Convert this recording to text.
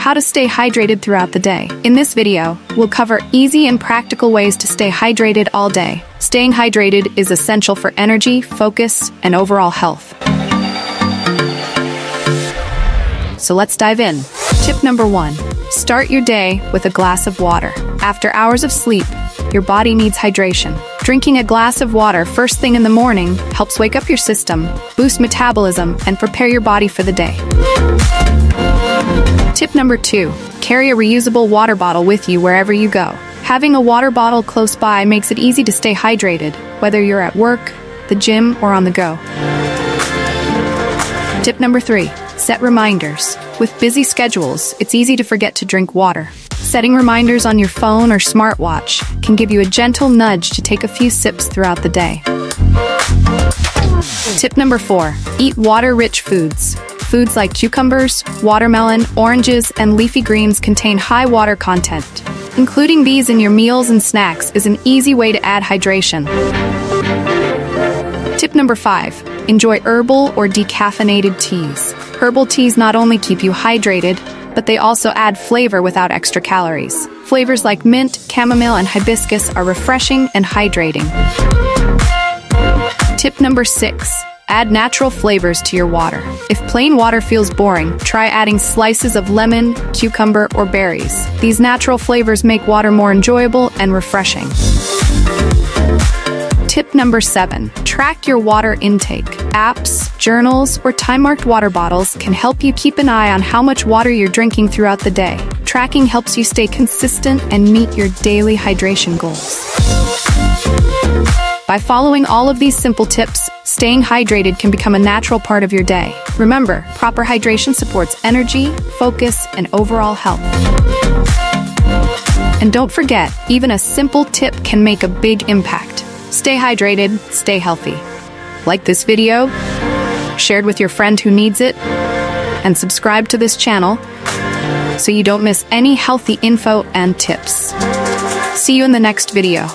how to stay hydrated throughout the day. In this video, we'll cover easy and practical ways to stay hydrated all day. Staying hydrated is essential for energy, focus, and overall health. So let's dive in. Tip number 1. Start your day with a glass of water. After hours of sleep, your body needs hydration. Drinking a glass of water first thing in the morning helps wake up your system, boost metabolism, and prepare your body for the day. Tip number 2. Carry a reusable water bottle with you wherever you go. Having a water bottle close by makes it easy to stay hydrated, whether you're at work, the gym, or on the go. Tip number 3. Set reminders. With busy schedules, it's easy to forget to drink water. Setting reminders on your phone or smartwatch can give you a gentle nudge to take a few sips throughout the day. Tip number 4. Eat water-rich foods. Foods like cucumbers, watermelon, oranges, and leafy greens contain high water content. Including these in your meals and snacks is an easy way to add hydration. Tip number 5. Enjoy herbal or decaffeinated teas. Herbal teas not only keep you hydrated, but they also add flavor without extra calories. Flavors like mint, chamomile, and hibiscus are refreshing and hydrating. Tip number 6. Add natural flavors to your water. If plain water feels boring, try adding slices of lemon, cucumber, or berries. These natural flavors make water more enjoyable and refreshing. Tip number 7. Track your water intake. Apps, journals, or time-marked water bottles can help you keep an eye on how much water you're drinking throughout the day. Tracking helps you stay consistent and meet your daily hydration goals. By following all of these simple tips, staying hydrated can become a natural part of your day. Remember, proper hydration supports energy, focus, and overall health. And don't forget, even a simple tip can make a big impact. Stay hydrated, stay healthy. Like this video, share it with your friend who needs it, and subscribe to this channel so you don't miss any healthy info and tips. See you in the next video.